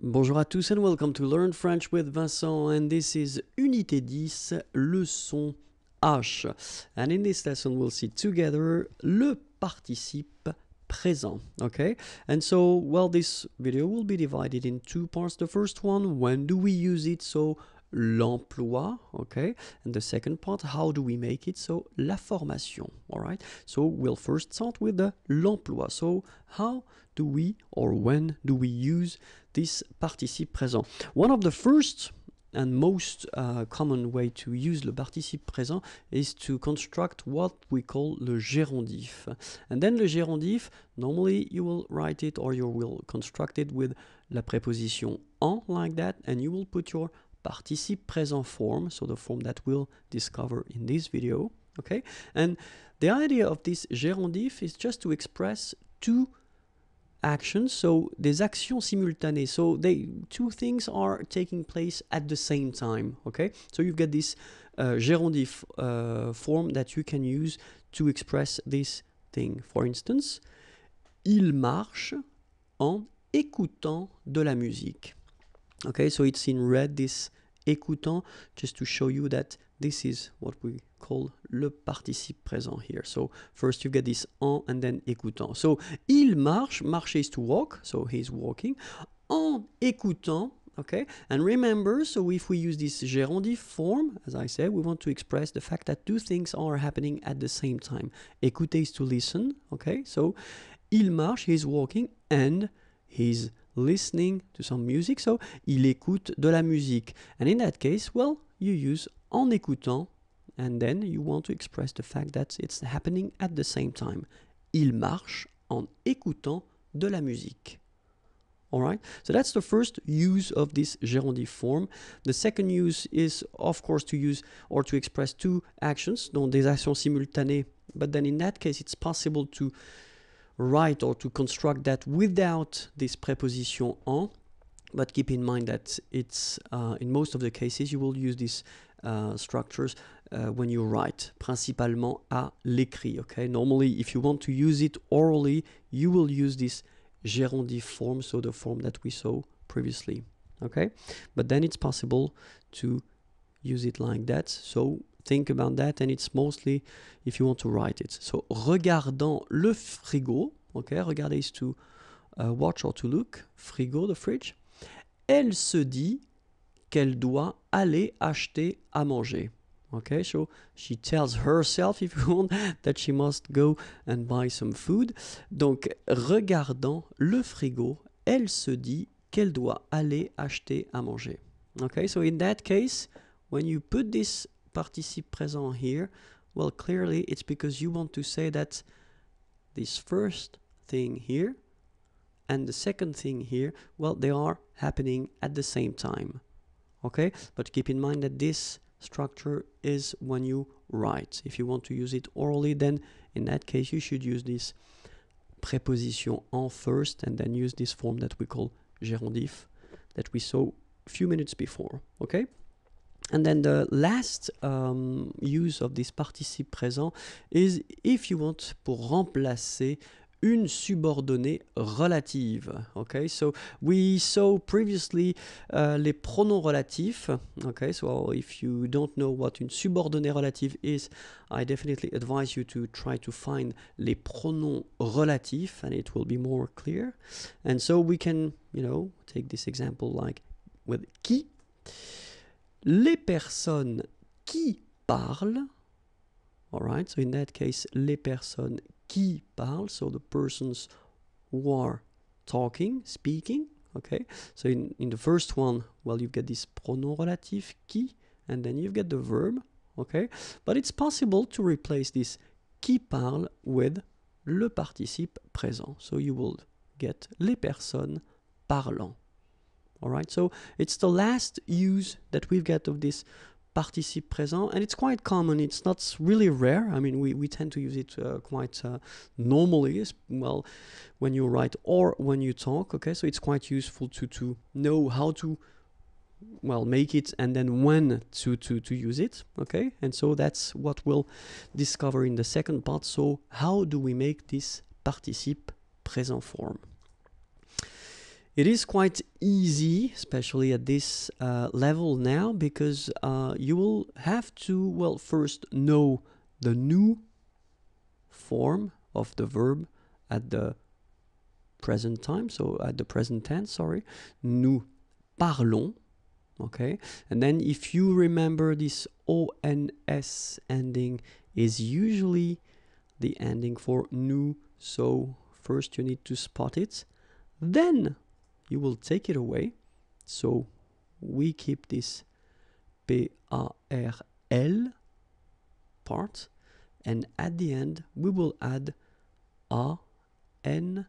Bonjour à tous and welcome to Learn French with Vincent, and this is Unité 10, Leçon H. And in this lesson we'll see together le participe présent, okay? And so, well, this video will be divided in two parts. The first one, when do we use it? So, l'emploi, okay? And the second part, how do we make it? So, la formation, all right? So, we'll first start with the l'emploi. So, how do we, or when do we use this participe présent? One of the first and most common way to use le participe présent is to construct what we call le gérondif. And then le gérondif, normally you will write it or you will construct it with la préposition en, like that, and you will put your participe présent form, so the form that we'll discover in this video, okay? And the idea of this gérondif is just to express two actions, so des actions simultanées, so two things are taking place at the same time, okay? So you've got this gérondif form that you can use to express this thing. For instance, il marche en écoutant de la musique. Okay, so it's in red, this écoutant, just to show you that this is what we call le participe présent here. So first you get this en and then écoutant. So il marche, marcher is to walk, so he's walking. En écoutant, okay, and remember, so if we use this gérondif form, as I said, we want to express the fact that two things are happening at the same time. Écouter is to listen, okay, so il marche, he's walking, and he's listening to some music, so il écoute de la musique. And in that case, well, you use en écoutant, and then you want to express the fact that it's happening at the same time. Il marche en écoutant de la musique. Alright, so that's the first use of this gérondif form. The second use is, of course, to use or to express two actions, donc des actions simultanées, but then in that case it's possible to write or to construct that without this preposition en, but keep in mind that it's in most of the cases you will use these structures when you write, principalement à l'écrit, okay? Normally, if you want to use it orally, you will use this gérondif form, so the form that we saw previously, okay? But then it's possible to use it like that, so think about that, and it's mostly if you want to write it. So, regardant le frigo, okay, regarder is to watch or to look, frigo, the fridge. Elle se dit qu'elle doit aller acheter à manger. Okay, so she tells herself, if you want, that she must go and buy some food. Donc, regardant le frigo, elle se dit qu'elle doit aller acheter à manger. Okay, so in that case, when you put this participe présent here, well, clearly it's because you want to say that this first thing here and the second thing here, well, they are happening at the same time. Okay, but keep in mind that this structure is when you write. If you want to use it orally, then in that case you should use this preposition en first and then use this form that we call gérondif that we saw a few minutes before. Okay. And then the last use of this participe présent is if you want pour remplacer une subordonnée relative. Okay, so we saw previously les pronoms relatifs. Okay, so if you don't know what une subordonnée relative is, I definitely advise you to try to find les pronoms relatifs, and it will be more clear. And so we can, take this example like with qui. Les personnes qui parlent, all right, so in that case, les personnes qui parlent, so the persons who are talking, speaking, okay, so in the first one, well, you've got this pronom relatif, qui, and then you've got the verb, okay, but it's possible to replace this qui parle with le participe présent, so you will get les personnes parlant. All right, so it's the last use that we've got of this participe présent, and it's quite common. It's not really rare. I mean, we tend to use it quite normally, as well, when you write or when you talk. Okay, so it's quite useful to know how to, well, make it and then when to use it. Okay, and so that's what we'll discover in the second part. So how do we make this participe présent form? It is quite easy, especially at this level now, because you will have to, well, first know the new form of the verb at the present time, so at the present tense, sorry. Nous parlons, okay? And then if you remember, this ONS ending is usually the ending for nous, so first you need to spot it, then you will take it away. So we keep this P-A-R-L part, and at the end we will add A-N-T.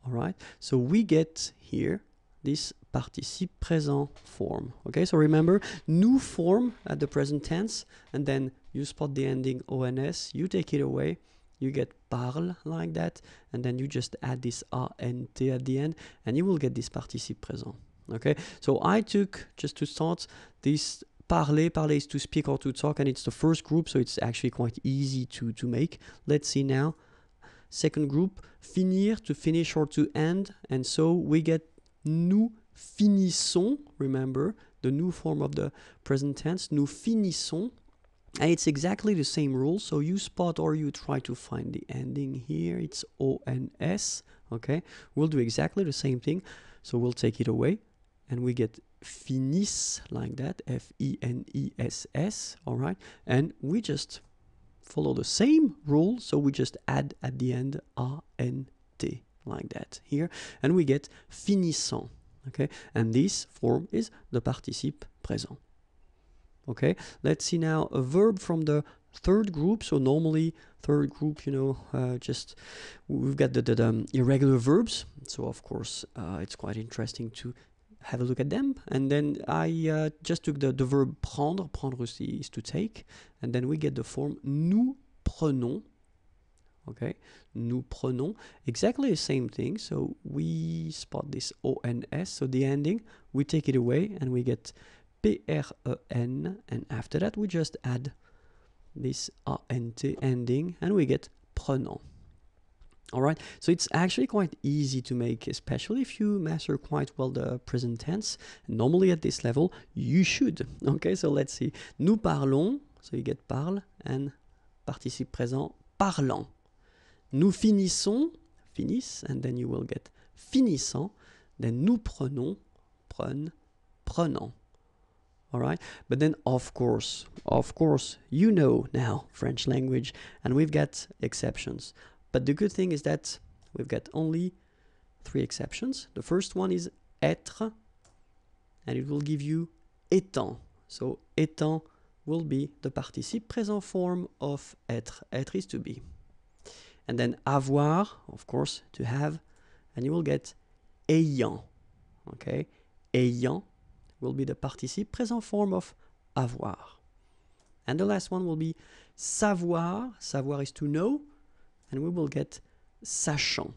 All right, so we get here this participe présent form. Okay, so remember, nous form at the present tense, and then you spot the ending ONS, you take it away, you get parle like that, and then you just add this ANT at the end, and you will get this participe présent. Okay, so I took, just to start, this parler. Parler is to speak or to talk, and it's the first group, so it's actually quite easy to make. Let's see now. Second group, finir, to finish or to end, and so we get nous finissons, remember, the new form of the present tense, nous finissons, and it's exactly the same rule, so you spot or you try to find the ending here, it's ONS, okay? We'll do exactly the same thing, so we'll take it away, and we get finisse, like that, F-I-N-I-S-S, all right? And we just follow the same rule, so we just add at the end A-N-T, like that here, and we get finissant, okay? And this form is the participe présent. Okay, let's see now a verb from the third group. So normally third group, you know, just we've got the irregular verbs. So of course it's quite interesting to have a look at them. And then I just took the verb prendre. Prendre is to take, and then we get the form nous prenons. Okay, nous prenons, exactly the same thing. So we spot this ONS, so the ending, we take it away, and we get P-R-E-N, and after that we just add this A-N-T ending, and we get prenant. Alright, so it's actually quite easy to make, especially if you master quite well the present tense. Normally at this level, you should. Okay, so let's see. Nous parlons, so you get parle, and participe présent, parlant. Nous finissons, finisse, and then you will get finissant. Then nous prenons, prenne, prenant. All right, but then of course, you know now French language, and we've got exceptions. But the good thing is that we've got only 3 exceptions. The first one is être, and it will give you étant. So étant will be the participe présent form of être. Être is to be. And then avoir, of course, to have, and you will get ayant. Okay, ayant will be the participe présent form of avoir. And the last one will be savoir. Savoir is to know, and we will get sachant.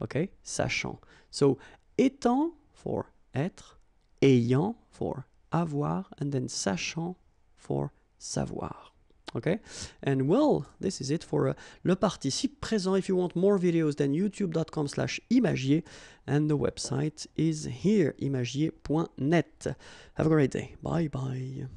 Okay, sachant. So étant for être, ayant for avoir, and then sachant for savoir. Okay, and well, this is it for le participe présent. If you want more videos, then youtube.com/imagier, and the website is here, imagier.net. Have a great day. Bye bye.